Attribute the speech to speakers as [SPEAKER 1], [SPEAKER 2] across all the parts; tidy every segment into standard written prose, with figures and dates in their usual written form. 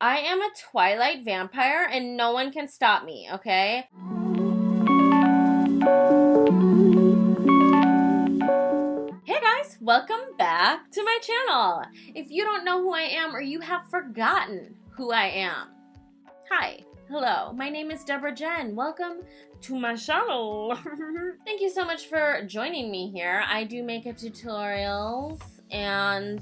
[SPEAKER 1] I am a Twilight vampire and no one can stop me, okay? Hey guys, welcome back to my channel. If you don't know who I am or you have forgotten who I am, hi, hello, my name is Deborah Jen. Welcome to my channel. Thank you so much for joining me here. I do makeup tutorials and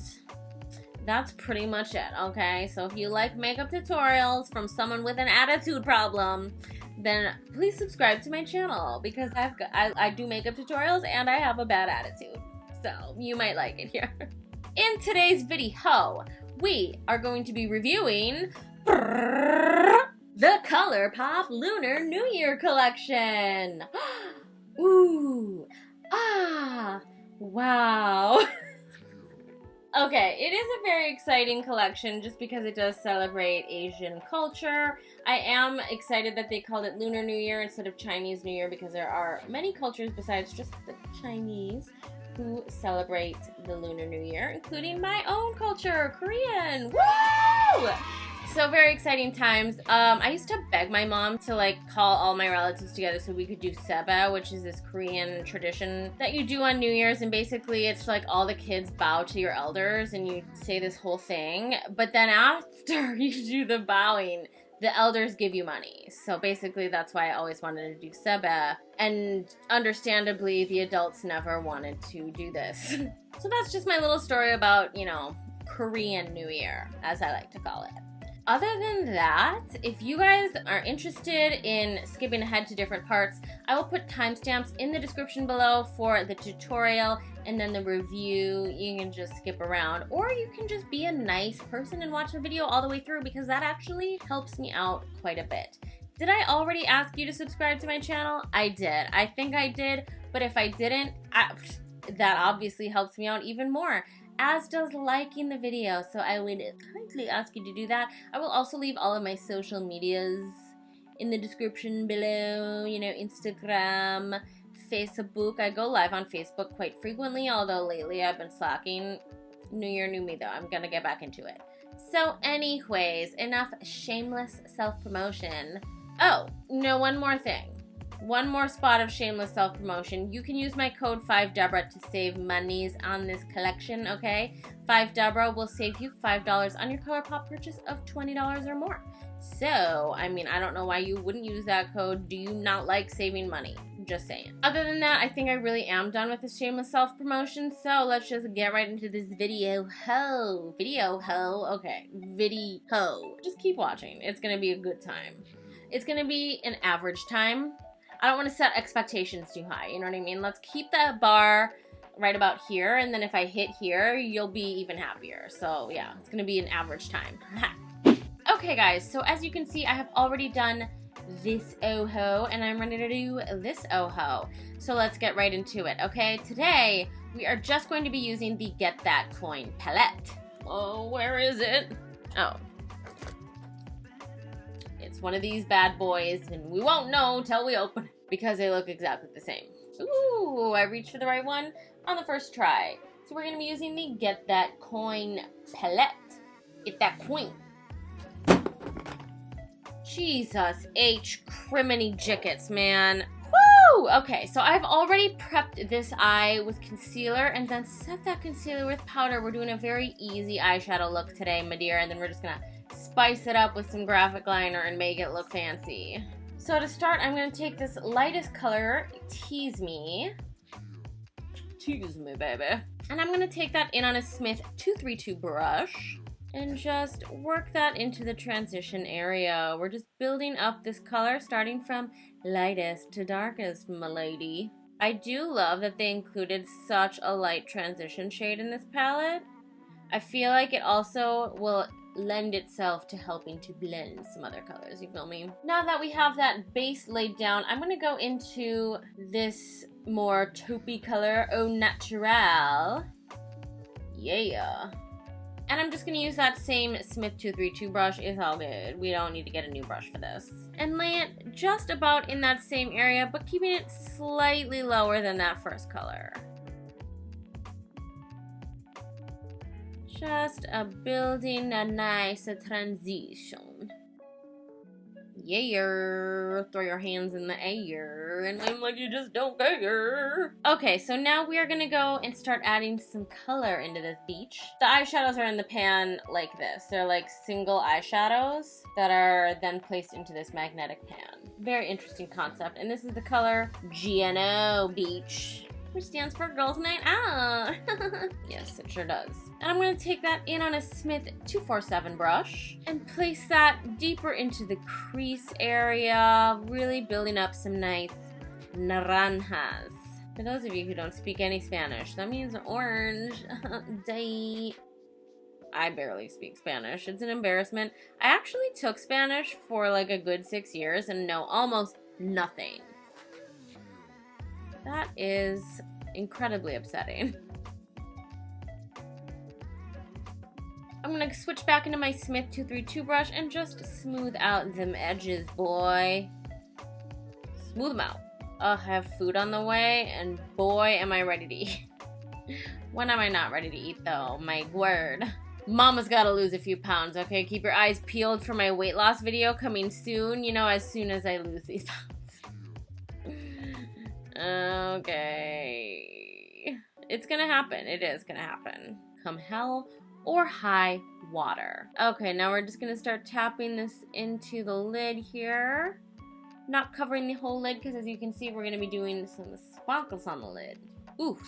[SPEAKER 1] that's pretty much it, okay? So if you like makeup tutorials from someone with an attitude problem, then please subscribe to my channel because I do makeup tutorials and I have a bad attitude. So you might like it here. In today's video, we are going to be reviewing the ColourPop Lunar New Year collection. Ooh, ah, wow. Okay, it is a very exciting collection just because it does celebrate Asian culture. I am excited that they called it Lunar New Year instead of Chinese New Year because there are many cultures besides just the Chinese who celebrate the Lunar New Year, including my own culture, Korean. Woo! So very exciting times. I used to beg my mom to like call all my relatives together so we could do seba, which is this Korean tradition that you do on New Year's, and basically it's like all the kids bow to your elders and you say this whole thing, but then after you do the bowing, the elders give you money. So basically that's why I always wanted to do seba, and understandably the adults never wanted to do this. So that's just my little story about, you know, Korean New Year, as I like to call it. Other than that, if you guys are interested in skipping ahead to different parts, I will put timestamps in the description below for the tutorial and then the review. You can just skip around, or you can just be a nice person and watch the video all the way through because that actually helps me out quite a bit. Did I already ask you to subscribe to my channel? I did. I think I did, but if I didn't, that obviously helps me out even more, as does liking the video, so I would kindly ask you to do that. I will also leave all of my social medias in the description below, you know, Instagram, Facebook. I go live on Facebook quite frequently, although lately I've been slacking. New Year, new me though, I'm gonna get back into it. So anyways, enough shameless self-promotion. Oh, no, one more thing. One more spot of shameless self-promotion. You can use my code 5Deborah to save monies on this collection, okay? 5Deborah will save you $5 on your ColourPop purchase of $20 or more. So, I mean, I don't know why you wouldn't use that code. Do you not like saving money? Just saying. Other than that, I think I really am done with this shameless self-promotion, so let's just get right into this video. Okay, video. Just keep watching. It's gonna be a good time. It's gonna be an average time. I don't want to set expectations too high, you know what I mean? Let's keep that bar right about here, and then if I hit here, you'll be even happier. So yeah, it's gonna be an average time. Okay guys, so as you can see, I have already done this oho, and I'm ready to do this oho. So let's get right into it, okay? Today, we are just going to be using the Get That Coin palette. Oh, where is it? Oh. It's one of these bad boys, and we won't know till we open it because they look exactly the same. Ooh, I reached for the right one on the first try. So we're going to be using the Get That Coin palette. Get that coin. Jesus H. Criminy Jickets, man. Woo! Okay, so I've already prepped this eye with concealer and then set that concealer with powder. We're doing a very easy eyeshadow look today, my dear, and then we're just going to spice it up with some graphic liner and make it look fancy. So to start, I'm going to take this lightest color, Tease Me. Tease me, baby. And I'm going to take that in on a Smith 232 brush and just work that into the transition area. We're just building up this color, starting from lightest to darkest, my lady. I do love that they included such a light transition shade in this palette. I feel like it also will lend itself to helping to blend some other colors, you feel me? Now that we have that base laid down, I'm gonna go into this more taupey color, Au Naturel. Yeah. And I'm just gonna use that same Smith 232 brush. It's all good. We don't need to get a new brush for this. And lay it just about in that same area, but keeping it slightly lower than that first color. Just building a nice transition. Yeah, throw your hands in the air and I'm like you just don't care. Okay, so now we are gonna go and start adding some color into this beach. The eyeshadows are in the pan like this. They're like single eyeshadows that are then placed into this magnetic pan. Very interesting concept. And this is the color GNO Beach, which stands for Girls Night Out. Yes, it sure does. And I'm going to take that in on a Smith 247 brush and place that deeper into the crease area, really building up some nice naranjas. For those of you who don't speak any Spanish, that means orange. Day. I barely speak Spanish. It's an embarrassment. I actually took Spanish for like a good 6 years and know almost nothing. That is incredibly upsetting. I'm gonna switch back into my Smith 232 brush and just smooth out them edges, boy. Smooth them out. Ugh, I have food on the way, and boy, am I ready to eat. When am I not ready to eat, though? My word. Mama's gotta lose a few pounds, okay? Keep your eyes peeled for my weight loss video coming soon. You know, as soon as I lose these pounds. Okay. It's gonna happen. It is gonna happen. Come hell or high water. Okay, now we're just gonna start tapping this into the lid here. Not covering the whole lid because as you can see, we're gonna be doing some sparkles on the lid. Oof.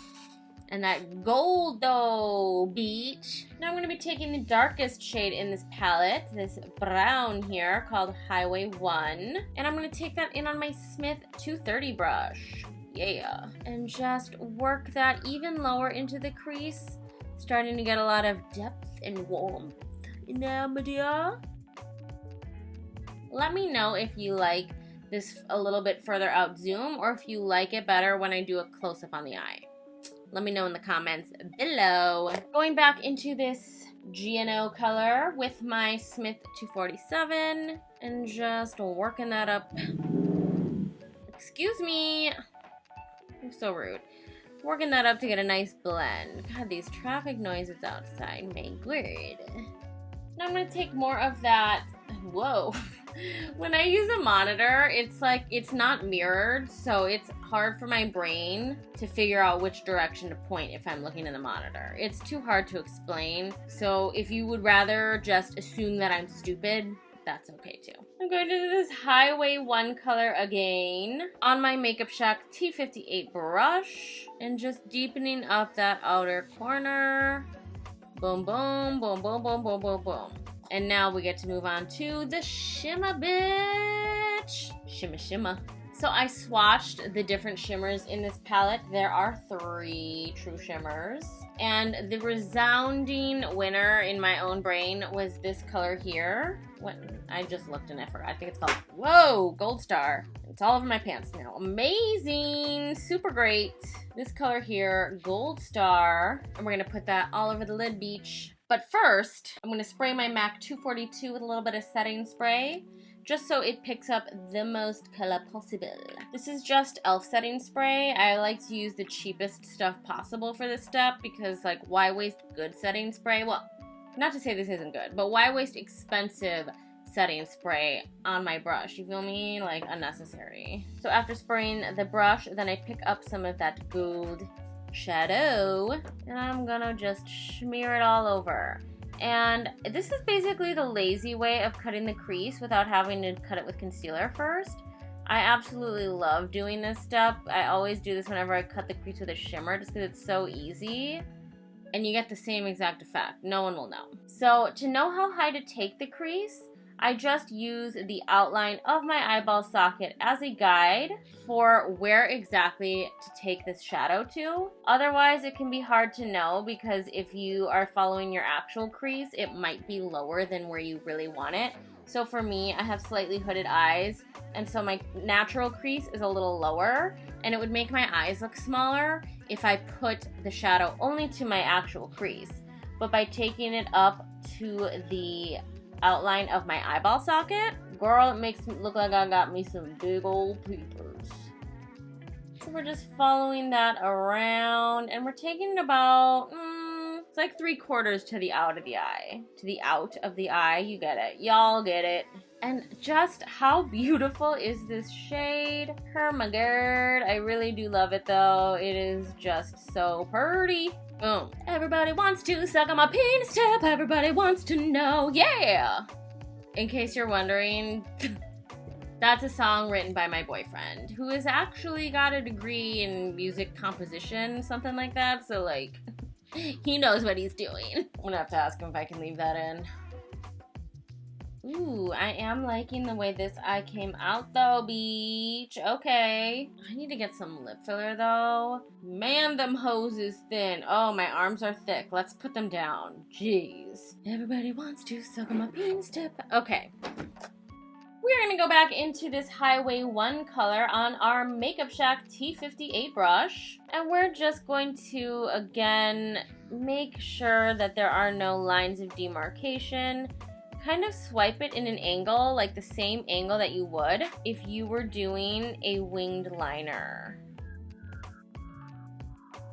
[SPEAKER 1] And that gold though, beach. Now I'm gonna be taking the darkest shade in this palette, this brown here called Highway 1. And I'm gonna take that in on my Smith 230 brush. Yeah. And just work that even lower into the crease. Starting to get a lot of depth and warmth. You know, my dear? Let me know if you like this a little bit further out zoom or if you like it better when I do a close-up on the eye. Let me know in the comments below. Going back into this GNO color with my Smith 247 and just working that up. Excuse me. You're so rude. Working that up to get a nice blend. God, these traffic noises outside, my word. Now I'm gonna take more of that. Whoa. When I use a monitor, it's like, it's not mirrored, so it's hard for my brain to figure out which direction to point if I'm looking in the monitor. It's too hard to explain, so if you would rather just assume that I'm stupid, that's okay too. I'm going to do this Highway 1 color again on my Makeup Shack T58 brush and just deepening up that outer corner. Boom, boom, boom, boom, boom, boom, boom, boom. And now we get to move on to the shimmer, bitch. Shimmer, shimmer. So I swatched the different shimmers in this palette. There are 3 true shimmers. And the resounding winner in my own brain was this color here. What? I just looked and I forgot. I think it's called, whoa, Gold Star. It's all over my pants now. Amazing, super great. This color here, Gold Star. And we're gonna put that all over the lid, beach. But first, I'm gonna spray my MAC 242 with a little bit of setting spray, just so it picks up the most color possible. This is just e.l.f. setting spray. I like to use the cheapest stuff possible for this step because, like, why waste good setting spray? Well, not to say this isn't good, but why waste expensive setting spray on my brush? You feel me? Like, unnecessary. So after spraying the brush, then I pick up some of that gold shadow and I'm gonna just smear it all over. And this is basically the lazy way of cutting the crease without having to cut it with concealer first. I absolutely love doing this step. I always do this whenever I cut the crease with a shimmer just because it's so easy and you get the same exact effect. No one will know. So to know how high to take the crease, I just use the outline of my eyeball socket as a guide for where exactly to take this shadow to. Otherwise, it can be hard to know because if you are following your actual crease, it might be lower than where you really want it. So for me, I have slightly hooded eyes, and so my natural crease is a little lower, and it would make my eyes look smaller if I put the shadow only to my actual crease. But by taking it up to the outline of my eyeball socket, girl, it makes me look like I got me some big old peepers. So we're just following that around and we're taking it about like 3/4 to the out of the eye. To the out of the eye, you get it. Y'all get it. And just how beautiful is this shade? Oh my god. I really do love it though. It is just so pretty. Boom. Everybody wants to suck on my penis tip. Everybody wants to know. Yeah! In case you're wondering, that's a song written by my boyfriend, who has actually got a degree in music composition, something like that. So, like, he knows what he's doing. I'm gonna have to ask him if I can leave that in. Ooh, I am liking the way this eye came out though, beach. Okay. I need to get some lip filler though. Man, them hoes is thin. Oh, my arms are thick. Let's put them down. Jeez. Everybody wants to suck on my penis tip. Okay. We're gonna go back into this Highway 1 color on our Makeup Shack T58 brush. And we're just going to, again, make sure that there are no lines of demarcation. Kind of swipe it in an angle, like the same angle that you would if you were doing a winged liner.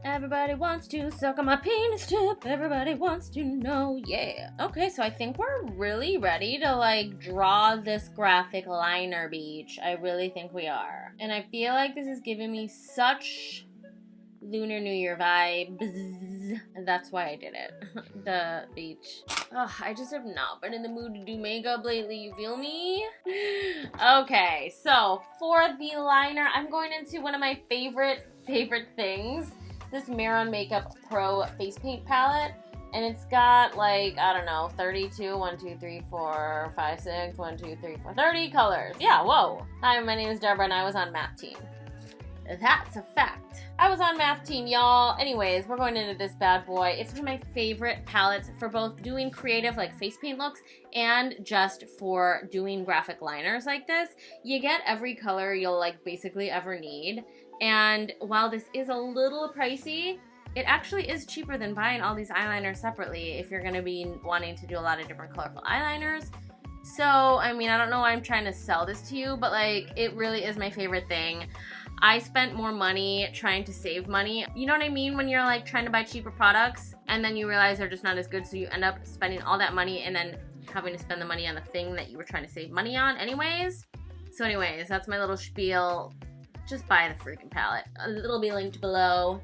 [SPEAKER 1] Everybody wants to suck on my penis tip. Everybody wants to know, yeah. Okay, so I think we're really ready to like draw this graphic liner, beach. I really think we are. And I feel like this is giving me such Lunar New Year vibes. And that's why I did it. The beach. Ugh, I just have not been in the mood to do makeup lately, you feel me? Okay, so for the liner, I'm going into one of my favorite things. This Mulan Makeup Pro face paint palette. And it's got like, I don't know, 32, 1, 2, 3, 4, 5, 6, 1, 2, 3, 4, 30 colors. Yeah, whoa. Hi, my name is Deborah and I was on math team. That's a fact. I was on math team, y'all. Anyways, we're going into this bad boy. It's one of my favorite palettes for both doing creative like face paint looks and just for doing graphic liners like this. You get every color you'll like basically ever need. And while this is a little pricey, it actually is cheaper than buying all these eyeliners separately if you're gonna be wanting to do a lot of different colorful eyeliners. So, I mean, I don't know why I'm trying to sell this to you, but like, it really is my favorite thing. I spent more money trying to save money. You know what I mean? When you're like trying to buy cheaper products and then you realize they're just not as good, so you end up spending all that money and then having to spend the money on the thing that you were trying to save money on anyways. So anyways, that's my little spiel. Just buy the freaking palette. It'll be linked below.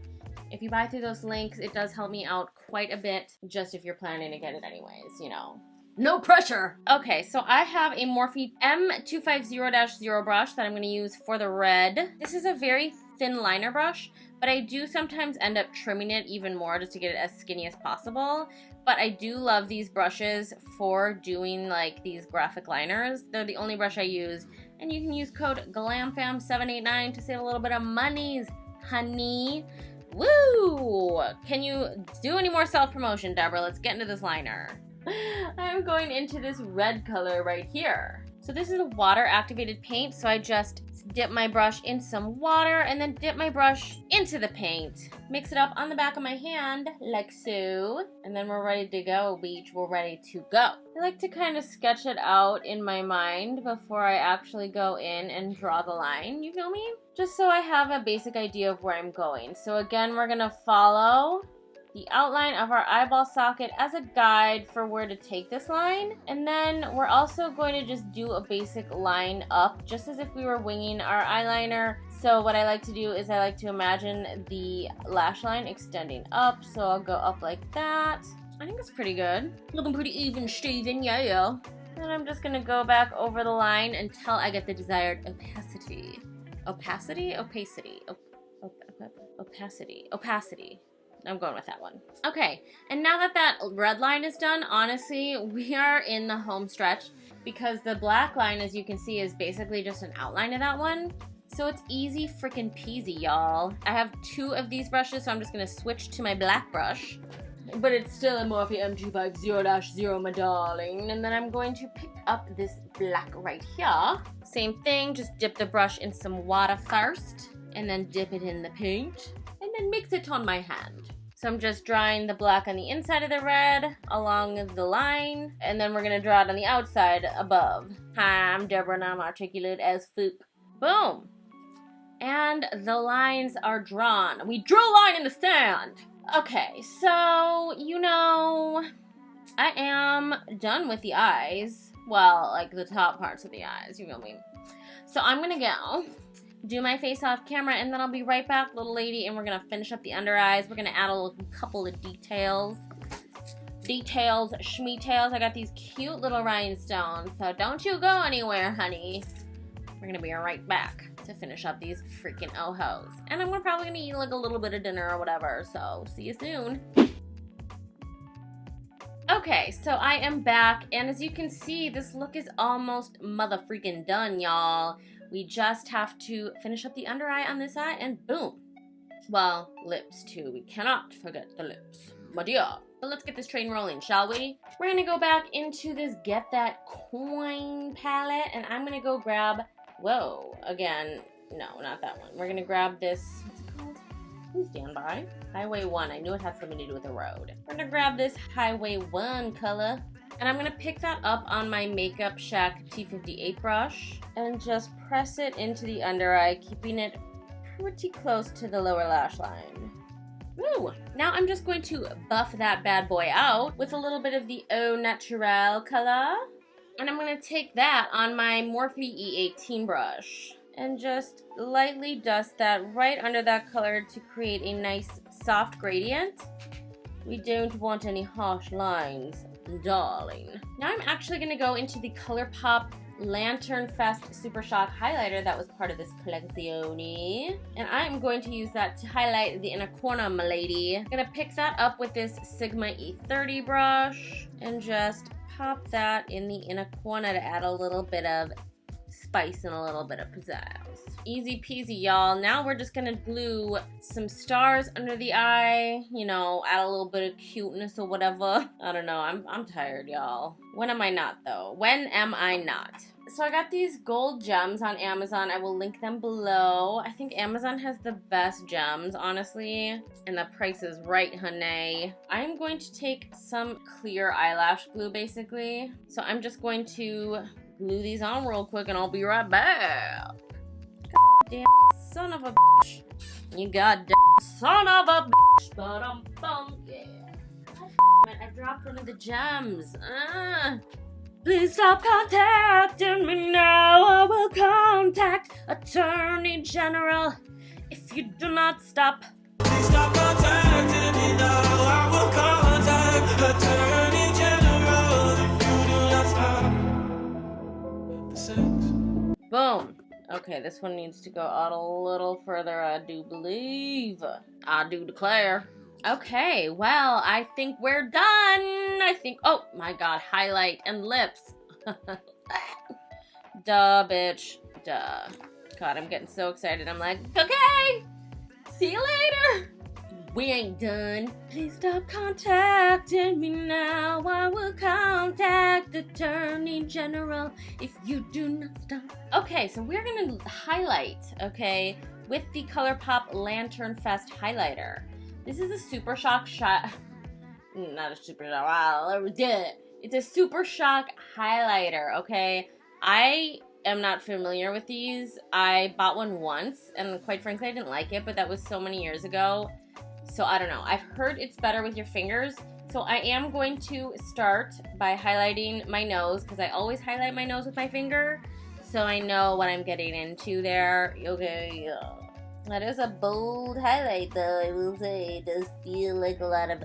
[SPEAKER 1] If you buy through those links, it does help me out quite a bit, just if you're planning to get it anyways, you know. No pressure! Okay, so I have a Morphe M250-0 brush that I'm going to use for the red. This is a very thin liner brush, but I do sometimes end up trimming it even more just to get it as skinny as possible. But I do love these brushes for doing like these graphic liners. They're the only brush I use. And you can use code GLAMFAM789 to save a little bit of monies, honey. Woo! Can you do any more self-promotion, Deborah? Let's get into this liner. I'm going into this red color right here. So this is a water-activated paint, so I just dip my brush in some water and then dip my brush into the paint. Mix it up on the back of my hand, like so. And then we're ready to go, beach. We're ready to go. I like to kind of sketch it out in my mind before I actually go in and draw the line, you feel me? Just so I have a basic idea of where I'm going. So again, we're gonna follow the outline of our eyeball socket as a guide for where to take this line. And then we're also going to just do a basic line up, just as if we were winging our eyeliner. So what I like to do is I like to imagine the lash line extending up. So I'll go up like that. I think it's pretty good. Looking pretty even, Steven, yeah. And I'm just gonna go back over the line until I get the desired opacity. Opacity? Opacity. Opacity. Opacity. I'm going with that one. Okay, and now that that red line is done, honestly, we are in the home stretch because the black line, as you can see, is basically just an outline of that one. So it's easy freaking peasy, y'all. I have 2 of these brushes, so I'm just gonna switch to my black brush. But it's still a Morphe M250-0, my darling. And then I'm going to pick up this black right here. Same thing, just dip the brush in some water first, and then dip it in the paint, and then mix it on my hand. So I'm just drawing the black on the inside of the red along the line, and then we're gonna draw it on the outside above. Hi, I'm Deborah and I'm articulate as fuck. Boom! And the lines are drawn. We drew a line in the sand! Okay, so, you know, I am done with the eyes. Well, like the top parts of the eyes, you feel me? So I'm gonna go do my face off camera, and then I'll be right back, little lady, and we're gonna finish up the under eyes. We're gonna add a couple of details. Schmeetails. I got these cute little rhinestones, so don't you go anywhere, honey. We're gonna be right back to finish up these freaking ohos. And I'm probably gonna eat like a little bit of dinner or whatever, so see you soon. Okay, so I am back, and as you can see, this look is almost mother freaking done, y'all. We just have to finish up the under eye on this eye, and boom. Well, lips too. We cannot forget the lips. My dear. But let's get this train rolling, shall we? We're gonna go back into this Get That Coin palette, and I'm gonna go grab, whoa, again, no, not that one. We're gonna grab this, what's it called? Please stand by. Highway 1, I knew it had something to do with the road. We're gonna grab this Highway 1 color, and I'm gonna pick that up on my Makeup Shack T58 brush, and just press it into the under eye, keeping it pretty close to the lower lash line. Woo! Now I'm just going to buff that bad boy out with a little bit of the Au Naturel color. And I'm going to take that on my Morphe E18 brush and just lightly dust that right under that color to create a nice soft gradient. We don't want any harsh lines, darling. Now I'm actually going to go into the ColourPop Lantern Fest Super Shock highlighter that was part of this collezione, and I am going to use that to highlight the inner corner, my lady. I'm gonna pick that up with this Sigma E30 brush and just pop that in the inner corner to add a little bit of spice and a little bit of pizzazz. Easy peasy, y'all. Now we're just gonna glue some stars under the eye, you know, add a little bit of cuteness or whatever. I don't know, I'm tired, y'all. When am I not, though? When am I not? So I got these gold gems on Amazon. I will link them below. I think Amazon has the best gems, honestly. And the price is right, honey. I'm going to take some clear eyelash glue, basically. So I'm just going to glue these on real quick, and I'll be right back. Goddamn son of a bitch. You goddamn son of a bitch. Ba-dum-bum, yeah. I dropped one of the gems. Please stop contacting me now. I will contact Attorney General if you do not stop. Please stop contacting me now. I will contact Attorney General if you do not stop. Boom. Okay, this one needs to go out a little further, I do believe. I do declare. Okay, well, I think we're done. I think, oh my god, highlight and lips. Duh, bitch. Duh. God, I'm getting so excited. I'm like, okay, see you later. We ain't done. Please stop contacting me now. I will contact Attorney General if you do not stop. Okay, so we're gonna highlight, okay, with the ColourPop Lantern Fest highlighter. This is a Super Shock not a Super Shock, wow, it's a Super Shock highlighter, okay? I am not familiar with these. I bought one once, and quite frankly, I didn't like it, but that was so many years ago, so I don't know. I've heard it's better with your fingers, so I am going to start by highlighting my nose, because I always highlight my nose with my finger, so I know what I'm getting into there. Okay, that is a bold highlight, though, I will say. It does feel like a lot of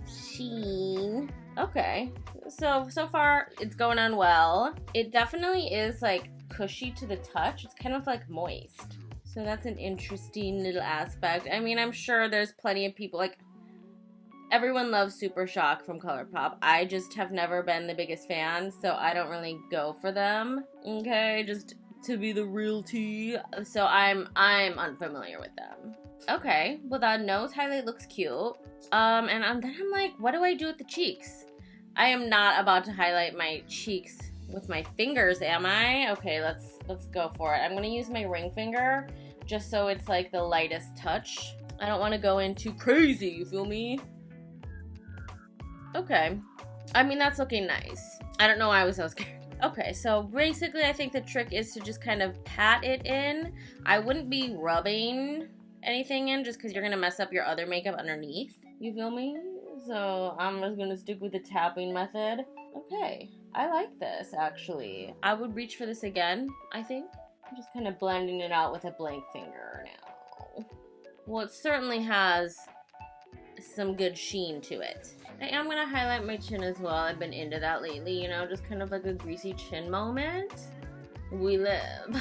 [SPEAKER 1] sheen. Okay, so far, it's going on well. It definitely is, like, cushy to the touch. It's kind of, like, moist. So that's an interesting little aspect. I mean, I'm sure there's plenty of people, like, everyone loves Super Shock from ColourPop. I just have never been the biggest fan, so I don't really go for them. Okay, just to be the real tea. So I'm unfamiliar with them. Okay, well the nose highlight looks cute. And then I'm like, what do I do with the cheeks? I am not about to highlight my cheeks with my fingers, am I? Okay, let's go for it. I'm gonna use my ring finger just so it's like the lightest touch. I don't want to go in too crazy, you feel me? Okay, I mean that's looking nice. I don't know why I was so scared. Okay, so basically I think the trick is to just kind of pat it in. I wouldn't be rubbing anything in just because you're going to mess up your other makeup underneath. You feel me? So I'm just gonna stick with the tapping method. Okay, I like this actually. I would reach for this again, I think. I'm just kind of blending it out with a blank finger now. Well, it certainly has some good sheen to it. I am gonna highlight my chin as well. I've been into that lately, you know, just kind of like a greasy chin moment. We live.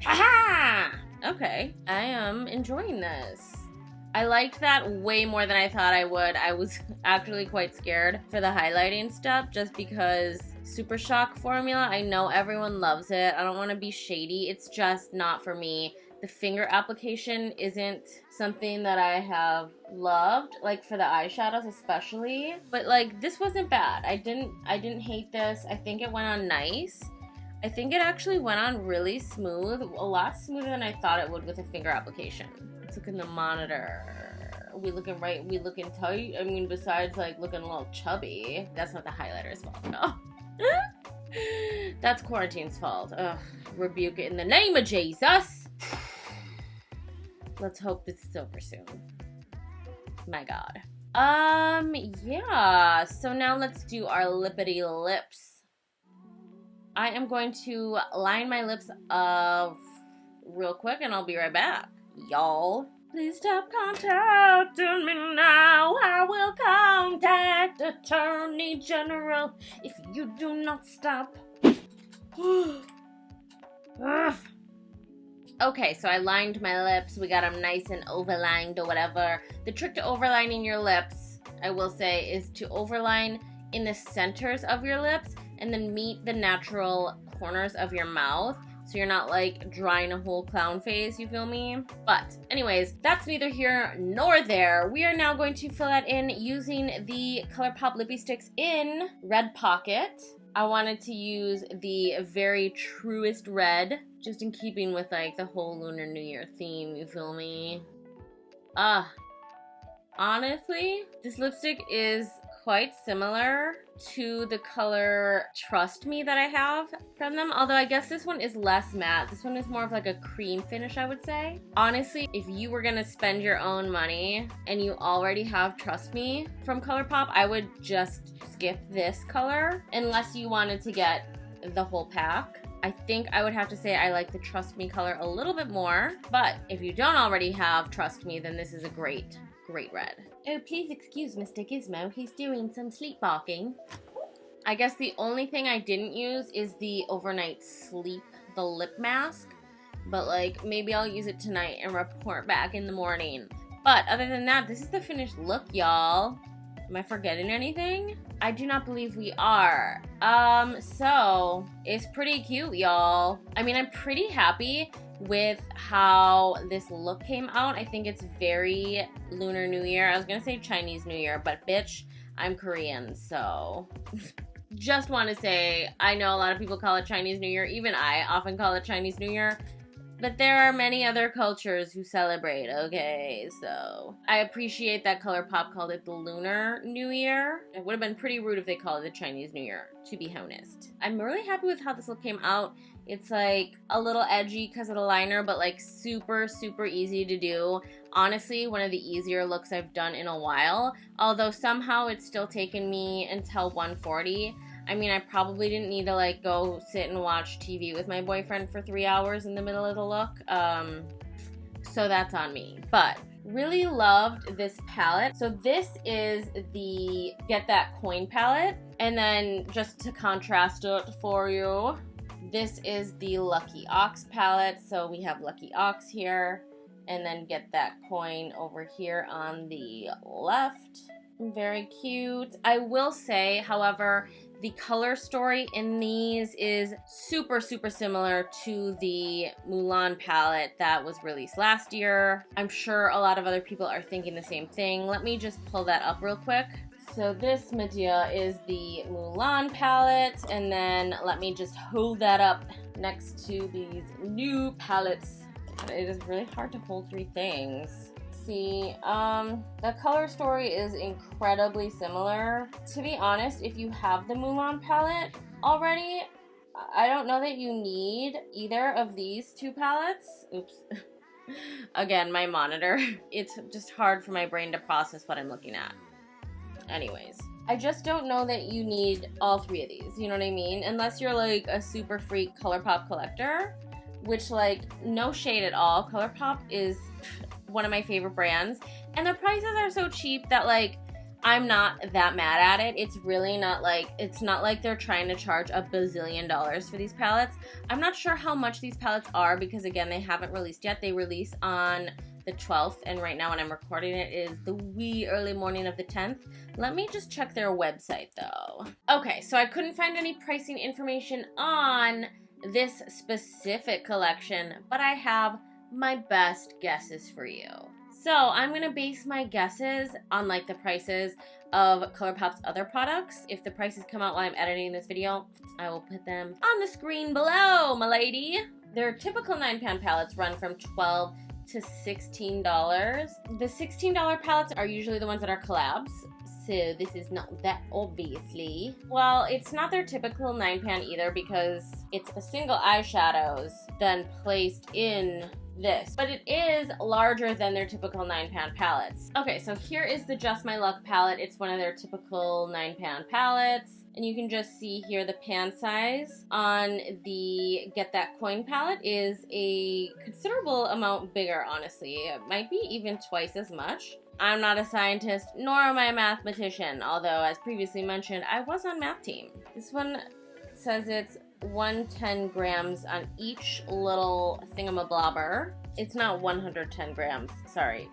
[SPEAKER 1] Haha! Okay, I am enjoying this. I liked that way more than I thought I would. I was actually quite scared for the highlighting step just because Super Shock formula, I know everyone loves it. I don't want to be shady. It's just not for me. The finger application isn't something that I have loved, like for the eyeshadows especially. But like this wasn't bad. I didn't hate this. I think it went on nice. I think it actually went on really smooth, a lot smoother than I thought it would with a finger application. Let's look in the monitor. We looking right? We looking tight? I mean, besides like looking a little chubby. That's not the highlighter's fault, no. That's quarantine's fault. Ugh, rebuke it in the name of Jesus. Let's hope this is over soon. My God. Yeah. So now let's do our Lippity lips. I am going to line my lips real quick and I'll be right back, y'all. Please stop contacting me now. I will contact Attorney General if you do not stop. Okay, so I lined my lips. We got them nice and overlined or whatever. The trick to overlining your lips, I will say, is to overline in the centers of your lips and then meet the natural corners of your mouth so you're not like drawing a whole clown face, you feel me? But anyways, that's neither here nor there. We are now going to fill that in using the ColourPop Lippie Stix in Red Pocket. I wanted to use the very truest red, just in keeping with like the whole Lunar New Year theme, you feel me? Honestly, this lipstick is quite similar to the color Trust Me that I have from them, although I guess this one is less matte. This one is more of like a cream finish, I would say. Honestly, if you were gonna spend your own money and you already have Trust Me from ColourPop, I would just skip this color unless you wanted to get the whole pack. I think I would have to say I like the Trust Me color a little bit more, but if you don't already have Trust Me, then this is a great red. Oh, please excuse Mr. Gizmo, he's doing some sleepwalking. I guess the only thing I didn't use is the Overnight Sleep, the lip mask, but like maybe I'll use it tonight and report back in the morning. But other than that, this is the finished look, y'all. Am I forgetting anything? I do not believe we are. So it's pretty cute, y'all. I mean, I'm pretty happy with how this look came out. I think it's very Lunar New Year. I was gonna say Chinese New Year, but bitch, I'm Korean, so just want to say, I know a lot of people call it Chinese New Year. Even I often call it Chinese New Year. But there are many other cultures who celebrate, okay? So I appreciate that ColourPop called it the Lunar New Year. It would have been pretty rude if they called it the Chinese New Year, to be honest. I'm really happy with how this look came out. It's like a little edgy because of the liner, but like super, super easy to do. Honestly, one of the easier looks I've done in a while. Although somehow it's still taken me until 1:40. I mean, I probably didn't need to like go sit and watch TV with my boyfriend for 3 hours in the middle of the look. So that's on me. But really loved this palette. So this is the Get That Coin palette. And then just to contrast it for you, this is the Lucky Ox palette. So we have Lucky Ox here and then Get That Coin over here on the left. Very cute. I will say, however, the color story in these is super, super similar to the Mulan palette that was released last year. I'm sure a lot of other people are thinking the same thing. Let me just pull that up real quick. So this, Medea, is the Mulan palette, and then let me just hold that up next to these new palettes. It is really hard to hold three things. See, the color story is incredibly similar. To be honest, if you have the Mulan palette already, I don't know that you need either of these two palettes. Oops. Again, my monitor. It's just hard for my brain to process what I'm looking at. Anyways, I just don't know that you need all three of these, you know what I mean? Unless you're like a super freak ColourPop collector, which, like, no shade at all. ColourPop is one of my favorite brands, and the prices are so cheap that, like, I'm not that mad at it. It's really not like, it's not like they're trying to charge $1 bazillion for these palettes. I'm not sure how much these palettes are because, again, they haven't released yet. They release on the 12th, and right now when I'm recording it is the wee early morning of the 10th. Let me just check their website though. Okay, so I couldn't find any pricing information on this specific collection, but I have my best guesses for you. So I'm gonna base my guesses on like the prices of ColourPop's other products. If the prices come out while I'm editing this video, I will put them on the screen below, my lady. Their typical 9-pan palettes run from $12 to $16. The $16 palettes are usually the ones that are collabs, so this is not that obviously. Well, it's not their typical 9-pan either because it's the single eyeshadows then placed in this, but it is larger than their typical 9-pan palettes. Okay, so here is the Just My Luck palette. It's one of their typical 9-pan palettes. And you can just see here the pan size on the Get That Coin palette is a considerable amount bigger, honestly. It might be even twice as much. I'm not a scientist, nor am I a mathematician, although, as previously mentioned, I was on math team. This one says it's 110 grams on each little thingamablobber. It's not 110 grams, sorry.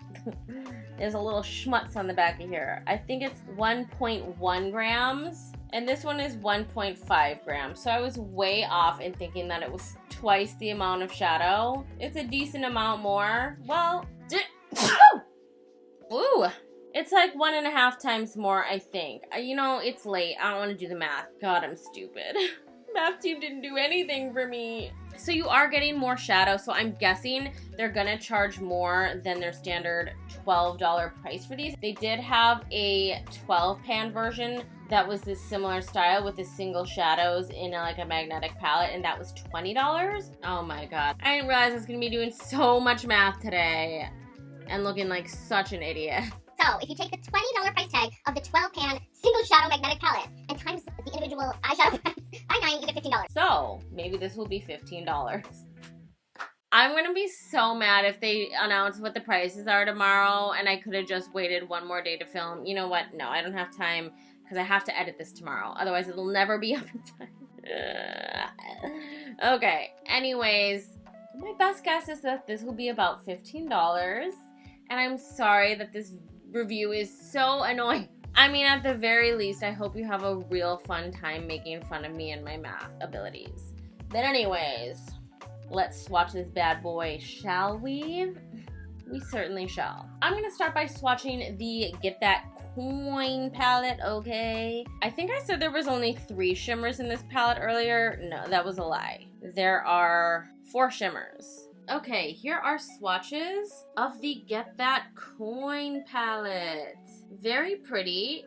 [SPEAKER 1] There's a little schmutz on the back of here. I think it's 1.1 grams, and this one is 1.5 grams. So I was way off in thinking that it was twice the amount of shadow. It's a decent amount more. Well, ooh! It's like 1.5 times more, I think. You know, it's late. I don't want to do the math. God, I'm stupid. Math team didn't do anything for me. So you are getting more shadow, so I'm guessing they're gonna charge more than their standard $12 price for these. They did have a 12-pan version that was this similar style with the single shadows in like a magnetic palette, and that was $20. Oh my god. I didn't realize I was gonna be doing so much math today and looking like such an idiot.
[SPEAKER 2] So, if you take the $20 price tag of the 12-pan single shadow magnetic palette and times the individual eyeshadow price by 9, you get $15.
[SPEAKER 1] So, maybe this will be $15. I'm gonna be so mad if they announce what the prices are tomorrow and I could have just waited one more day to film. You know what? No, I don't have time because I have to edit this tomorrow. Otherwise, it'll never be up in time. Okay, anyways, my best guess is that this will be about $15. And I'm sorry that this review is so annoying. I mean, at the very least, I hope you have a real fun time making fun of me and my math abilities. But anyways, let's swatch this bad boy, shall we? We certainly shall. I'm gonna start by swatching the Get That Coin palette, okay? I think I said there was only 3 shimmers in this palette earlier. No, that was a lie. There are 4 shimmers. Okay, here are swatches of the Get That Coin palette. Very pretty.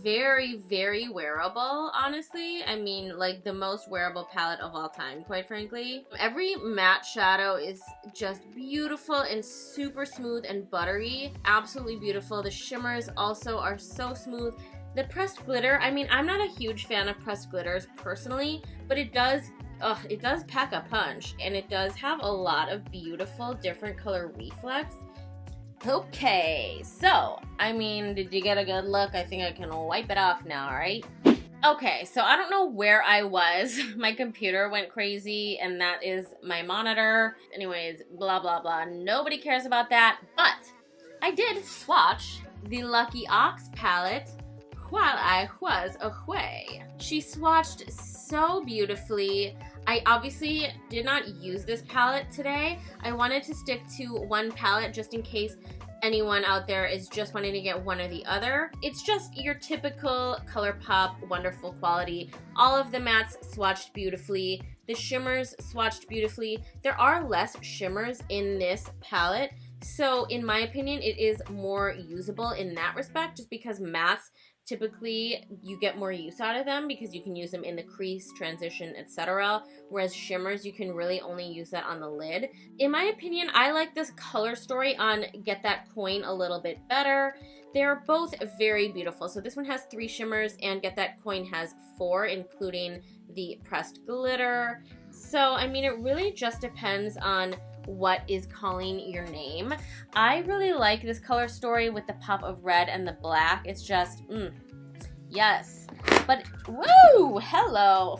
[SPEAKER 1] Very, very wearable, honestly. I mean, like the most wearable palette of all time, quite frankly. Every matte shadow is just beautiful and super smooth and buttery. Absolutely beautiful. The shimmers also are so smooth. The pressed glitter, I mean, I'm not a huge fan of pressed glitters personally, but it does pack a punch, and it does have a lot of beautiful different color reflex. Okay, so, I mean, did you get a good look? I think I can wipe it off now, right? Okay, so I don't know where I was. My computer went crazy, and that is my monitor. Anyways, blah, blah, blah. Nobody cares about that, but I did swatch the Lucky Ox palette while I was away. She swatched so beautifully. I obviously did not use this palette today. I wanted to stick to one palette just in case anyone out there is just wanting to get one or the other. It's just your typical ColourPop wonderful quality. All of the mattes swatched beautifully. The shimmers swatched beautifully. There are less shimmers in this palette, so in my opinion, it is more usable in that respect, just because mattes typically you get more use out of them because you can use them in the crease, transition, etc. Whereas shimmers, you can really only use that on the lid. In my opinion, I like this color story on Get That Coin a little bit better. They're both very beautiful. So this one has 3 shimmers and Get That Coin has 4, including the pressed glitter. So, I mean, it really just depends on what is calling your name. I really like this color story with the pop of red and the black. It's just, yes. But, woo, hello.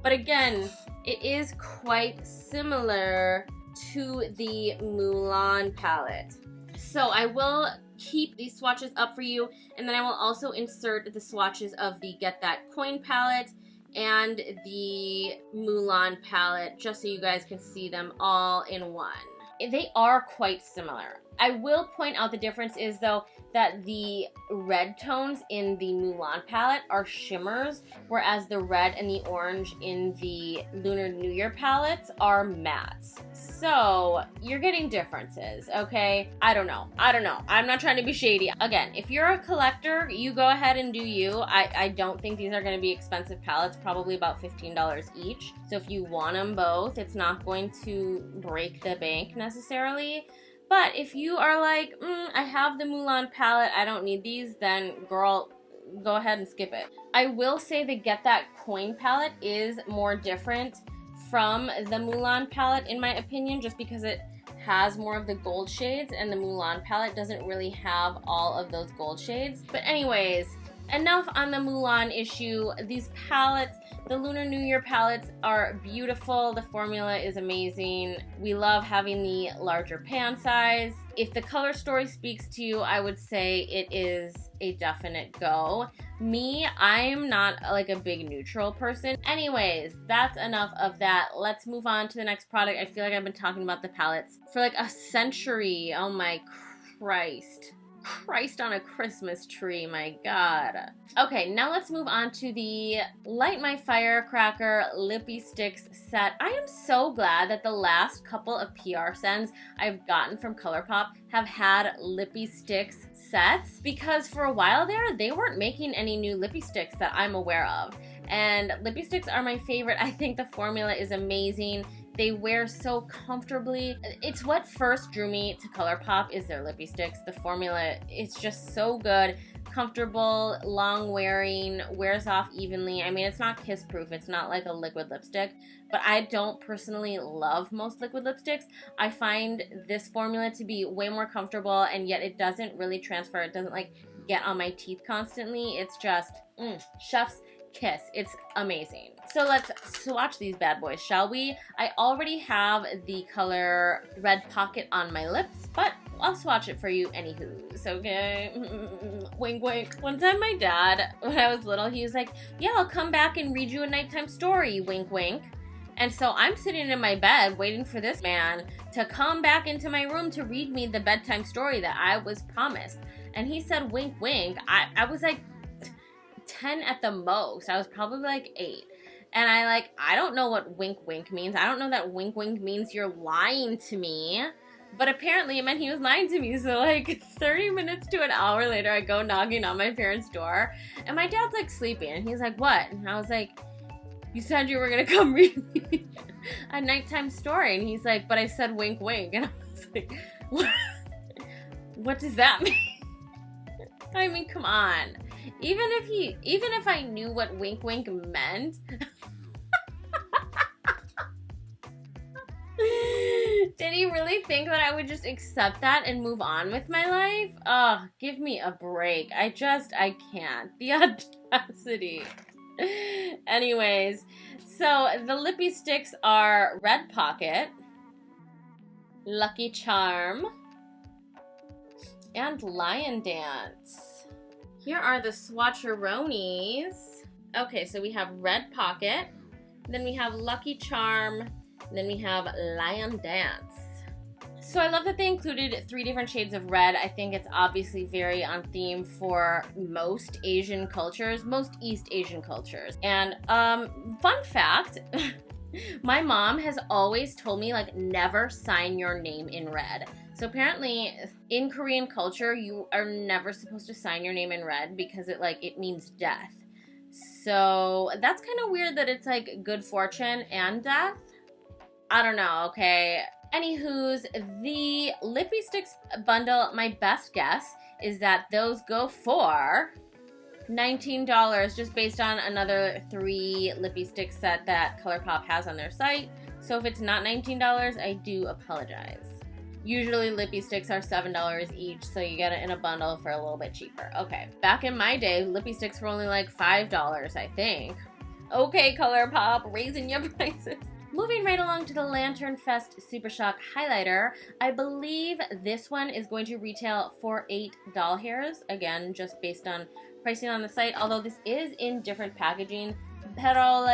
[SPEAKER 1] But again, it is quite similar to the Mulan palette. So I will keep these swatches up for you, and then I will also insert the swatches of the Get That Coin palette and the Mulan palette, just so you guys can see them all in one. They are quite similar. I will point out the difference is, though, that the red tones in the Mulan palette are shimmers, whereas the red and the orange in the Lunar New Year palettes are mattes. So, you're getting differences, okay? I don't know. I'm not trying to be shady. Again, if you're a collector, you go ahead and do you. I don't think these are going to be expensive palettes, probably about $15 each. So if you want them both, it's not going to break the bank necessarily. But if you are like, I have the Mulan palette, I don't need these, then girl, go ahead and skip it. I will say the Get That Coin palette is more different from the Mulan palette, in my opinion, just because it has more of the gold shades, and the Mulan palette doesn't really have all of those gold shades. But anyways, enough on the Mulan issue. These palettes, the Lunar New Year palettes, are beautiful. The formula is amazing. We love having the larger pan size. If the color story speaks to you, I would say it is a definite go. Me, I'm not like a big neutral person. Anyways, that's enough of that. Let's move on to the next product. I feel like I've been talking about the palettes for like a century. Oh my Christ. Christ on a Christmas tree, my God. Okay, now let's move on to the Light My Firecracker Lippie Stix set. I am so glad that the last couple of PR sends I've gotten from ColourPop have had Lippie Stix sets, because for a while there, they weren't making any new Lippie Stix that I'm aware of. And Lippie Stix are my favorite. I think the formula is amazing. They wear so comfortably. It's what first drew me to ColourPop is their Lippie Stix. The formula, it's just so good. Comfortable, long wearing, wears off evenly. I mean, it's not kiss proof. It's not like a liquid lipstick, but I don't personally love most liquid lipsticks. I find this formula to be way more comfortable, and yet it doesn't really transfer. It doesn't like get on my teeth constantly. It's just, chef's kiss. It's amazing. So let's swatch these bad boys, shall we? I already have the color Red Pocket on my lips, but I'll swatch it for you anywho. So, okay. Wink, wink. One time my dad, when I was little, he was like, yeah, I'll come back and read you a nighttime story, wink, wink. And so I'm sitting in my bed waiting for this man to come back into my room to read me the bedtime story that I was promised. And he said, wink, wink. I was like 10 at the most. I was probably like 8. And I don't know what wink wink means. I don't know that wink wink means you're lying to me. But apparently it meant he was lying to me. So like 30 minutes to an hour later, I go knocking on my parents' door. And my dad's like sleeping. And he's like, what? And I was like, you said you were going to come read me a nighttime story. And he's like, but I said wink wink. And I was like, what does that mean? I mean, come on. Even if I knew what wink wink meant, did he really think that I would just accept that and move on with my life? Oh, give me a break. I can't. The audacity. Anyways, so the Lippie Stix are Red Pocket, Lucky Charm, and Lion Dance. Here are the swatcheronis. Okay, so we have Red Pocket, then we have Lucky Charm, then we have Lion Dance. So I love that they included 3 different shades of red. I think it's obviously very on theme for most Asian cultures, most East Asian cultures. And fun fact, my mom has always told me, like, never sign your name in red. So apparently in Korean culture, you are never supposed to sign your name in red because it means death. So that's kind of weird that it's like good fortune and death. I don't know, okay. Anywho's, the Lippie Stix bundle, my best guess is that those go for $19 just based on another 3 Lippie Stix set that ColourPop has on their site. So if it's not $19, I do apologize. Usually Lippie Stix are $7 each, so you get it in a bundle for a little bit cheaper. Okay, back in my day, Lippie Stix were only like $5, I think. Okay, ColourPop, raising your prices. Moving right along to the Lantern Fest Super Shock Highlighter, I believe this one is going to retail for $8 hairs. Again, just based on pricing on the site, although this is in different packaging. Petal,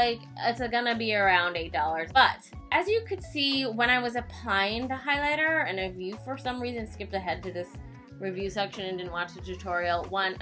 [SPEAKER 1] it's gonna be around $8. But as you could see when I was applying the highlighter, and if you for some reason skipped ahead to this review section and didn't watch the tutorial, 1,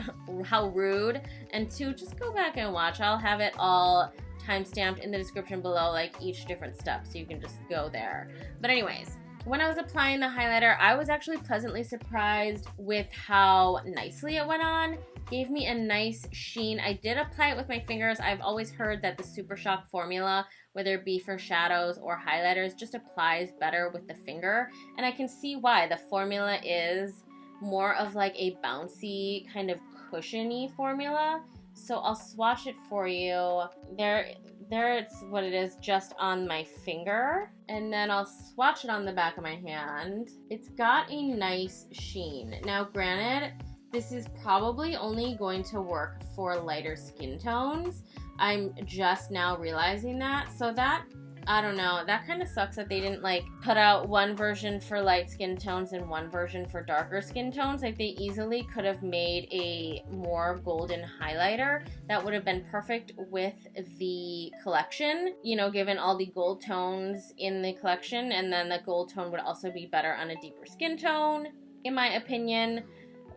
[SPEAKER 1] how rude, and 2, just go back and watch. I'll have it all timestamped in the description below, each different step, so you can just go there. But anyways, when I was applying the highlighter, I was actually pleasantly surprised with how nicely it went on. Gave me a nice sheen. I did apply it with my fingers. I've always heard that the Super Shock formula, whether it be for shadows or highlighters, just applies better with the finger. And I can see why. The formula is more of a bouncy, kind of cushiony formula. So I'll swatch it for you. There it's what it is just on my finger. And then I'll swatch it on the back of my hand. It's got a nice sheen. Now granted, this is probably only going to work for lighter skin tones. I'm just now realizing that. So that, I don't know, that kind of sucks that they didn't put out one version for light skin tones and one version for darker skin tones. They easily could have made a more golden highlighter that would have been perfect with the collection, given all the gold tones in the collection, and then the gold tone would also be better on a deeper skin tone, in my opinion.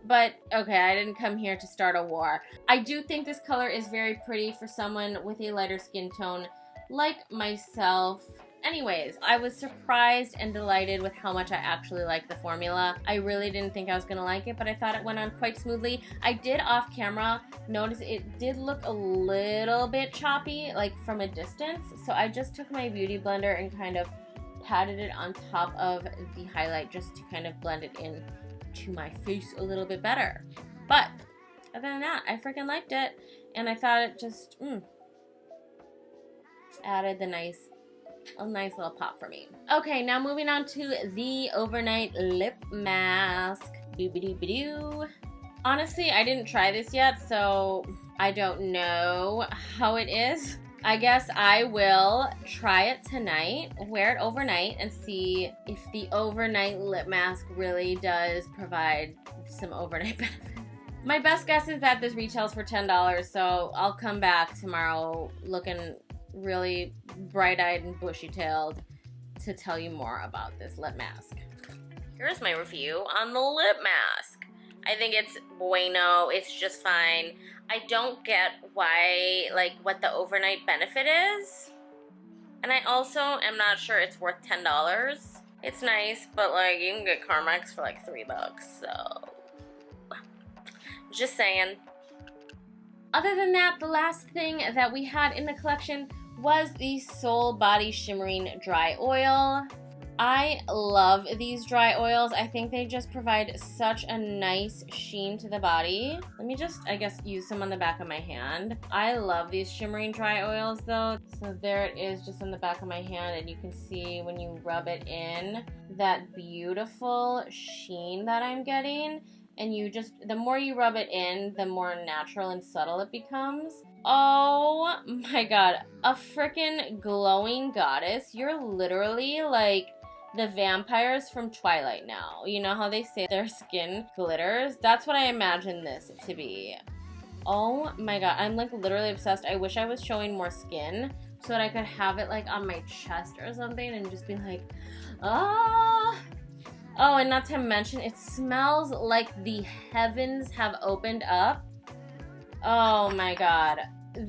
[SPEAKER 1] But, okay, I didn't come here to start a war. I do think this color is very pretty for someone with a lighter skin tone like myself. Anyways, I was surprised and delighted with how much I actually like the formula. I really didn't think I was going to like it, but I thought it went on quite smoothly. I did off camera notice it did look a little bit choppy, from a distance. So I just took my beauty blender and kind of patted it on top of the highlight just to kind of blend it in to my face a little bit better. But other than that, I freaking liked it, and I thought it just added a nice little pop for me. Okay, now moving on to the Overnight Lip Mask. Doo-ba-doo-ba-doo. Honestly, I didn't try this yet, so I don't know how it is. I guess I will try it tonight, wear it overnight, and see if the overnight lip mask really does provide some overnight benefits. My best guess is that this retails for $10, so I'll come back tomorrow looking really bright-eyed and bushy-tailed to tell you more about this lip mask. Here's my review on the lip mask. I think it's bueno, it's just fine. I don't get why, what the overnight benefit is. And I also am not sure it's worth $10. It's nice, but, you can get Carmex for, $3, so. Just saying. Other than that, the last thing that we had in the collection was the Soul Body Shimmering Dry Oil. I love these dry oils. I think they just provide such a nice sheen to the body. Let me just, use some on the back of my hand. I love these shimmering dry oils though. So there it is just on the back of my hand, and you can see when you rub it in, that beautiful sheen that I'm getting. And the more you rub it in, the more natural and subtle it becomes. Oh my god, a freaking glowing goddess. You're literally the vampires from Twilight now. You know how they say their skin glitters? That's what I imagine this to be. Oh my god, I'm literally obsessed. I wish I was showing more skin so that I could have it on my chest or something and just be ah. Oh, and not to mention, it smells like the heavens have opened up. Oh my god.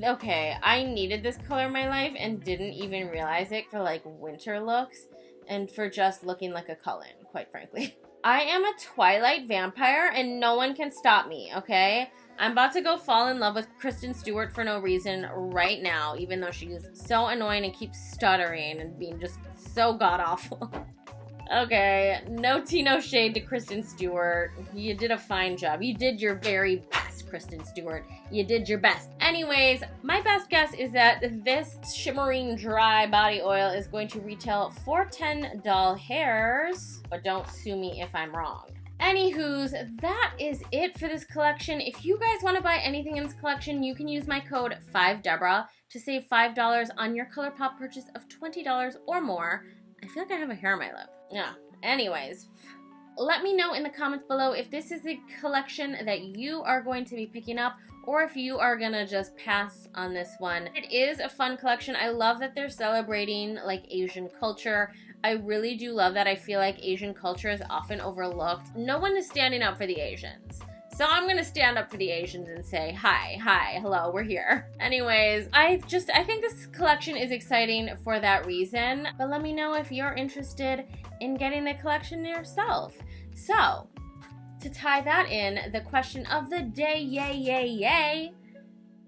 [SPEAKER 1] Okay, I needed this color in my life and didn't even realize it for winter looks and for just looking like a Cullen, quite frankly. I am a Twilight vampire and no one can stop me, okay? I'm about to go fall in love with Kristen Stewart for no reason right now, even though she is so annoying and keeps stuttering and being just so god-awful. Okay, no tea, no shade to Kristen Stewart. You did a fine job. You did your very best, Kristen Stewart. You did your best. Anyways, my best guess is that this Shimmering Dry Body Oil is going to retail for $10 hairs, but don't sue me if I'm wrong. Anywho's, that is it for this collection. If you guys want to buy anything in this collection, you can use my code 5Deborah to save $5 on your ColourPop purchase of $20 or more. I feel like I have a hair on my lip. Yeah. Anyways, let me know in the comments below if this is a collection that you are going to be picking up or if you are gonna just pass on this one. It is a fun collection. I love that they're celebrating like Asian culture. I really do love that. I feel like Asian culture is often overlooked. No one is standing up for the Asians. So I'm gonna stand up for the Asians and say, hi, hello, we're here. Anyways, I think this collection is exciting for that reason, but let me know if you're interested in getting the collection yourself. So, to tie that in, the question of the day, yay,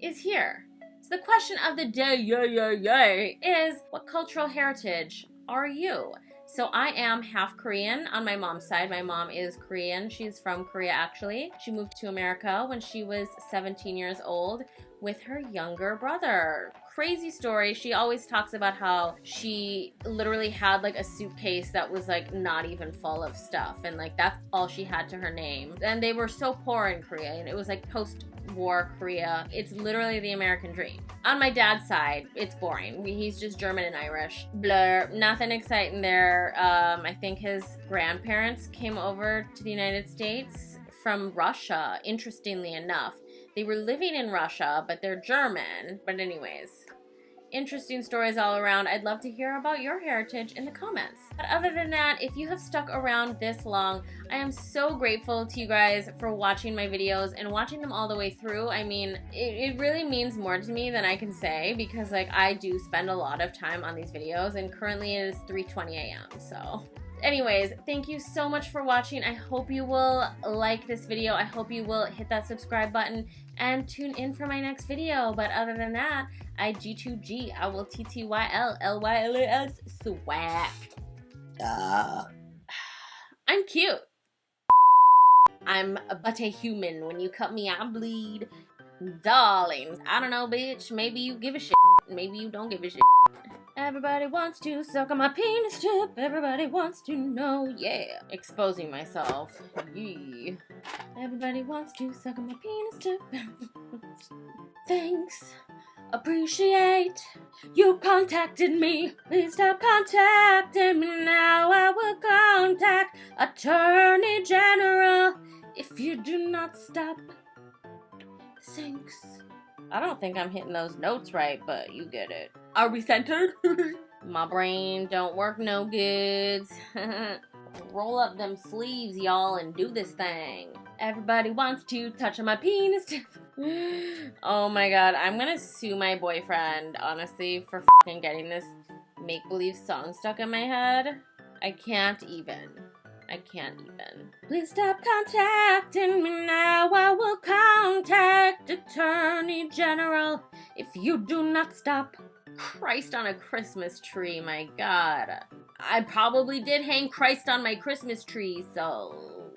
[SPEAKER 1] is here. So the question of the day, yay, is what cultural heritage are you? So I am half Korean on my mom's side. My mom is Korean. She's from Korea, actually. She moved to America when she was 17 years old with her younger brother. Crazy story. She always talks about how she literally had like a suitcase that was like not even full of stuff, and like that's all she had to her name. And they were so poor in Korea, and it was like post-war Korea. It's literally the American dream. On my dad's side, it's boring. He's just German and Irish. Blur. Nothing exciting there. I think his grandparents came over to the United States from Russia, interestingly enough. They were living in Russia, but they're German. But anyways, interesting stories all around. I'd love to hear about your heritage in the comments. But other than that, if you have stuck around this long, I am so grateful to you guys for watching my videos and watching them all the way through. I mean, it really means more to me than I can say, because like I do spend a lot of time on these videos, and currently it is 3:20 a.m. so... Anyways, thank you so much for watching. I hope you will like this video. I hope you will hit that subscribe button and tune in for my next video. But other than that, I G2G, I will TTYLLYLAS swag. I'm cute. I'm but a human. When you cut me, I bleed. Darlings, I don't know, bitch. Maybe you give a shit. Maybe you don't give a shit. Everybody wants to suck on my penis tip. Everybody wants to know, yeah. Exposing myself. Yeah. Everybody wants to suck on my penis tip. Thanks. Appreciate you contacted me. Please stop contacting me now. I will contact Attorney General if you do not stop. Thanks. I don't think I'm hitting those notes right, but you get it. Are we centered? My brain don't work no goods. Roll up them sleeves, y'all, and do this thing. Everybody wants to touch on my penis tip. Oh my god, I'm gonna sue my boyfriend, honestly, for fucking getting this make-believe song stuck in my head. I can't even. Please stop contacting me now. I will contact Attorney General if you do not stop. Christ on a Christmas tree, my god. I probably did hang Christ on my Christmas tree, so...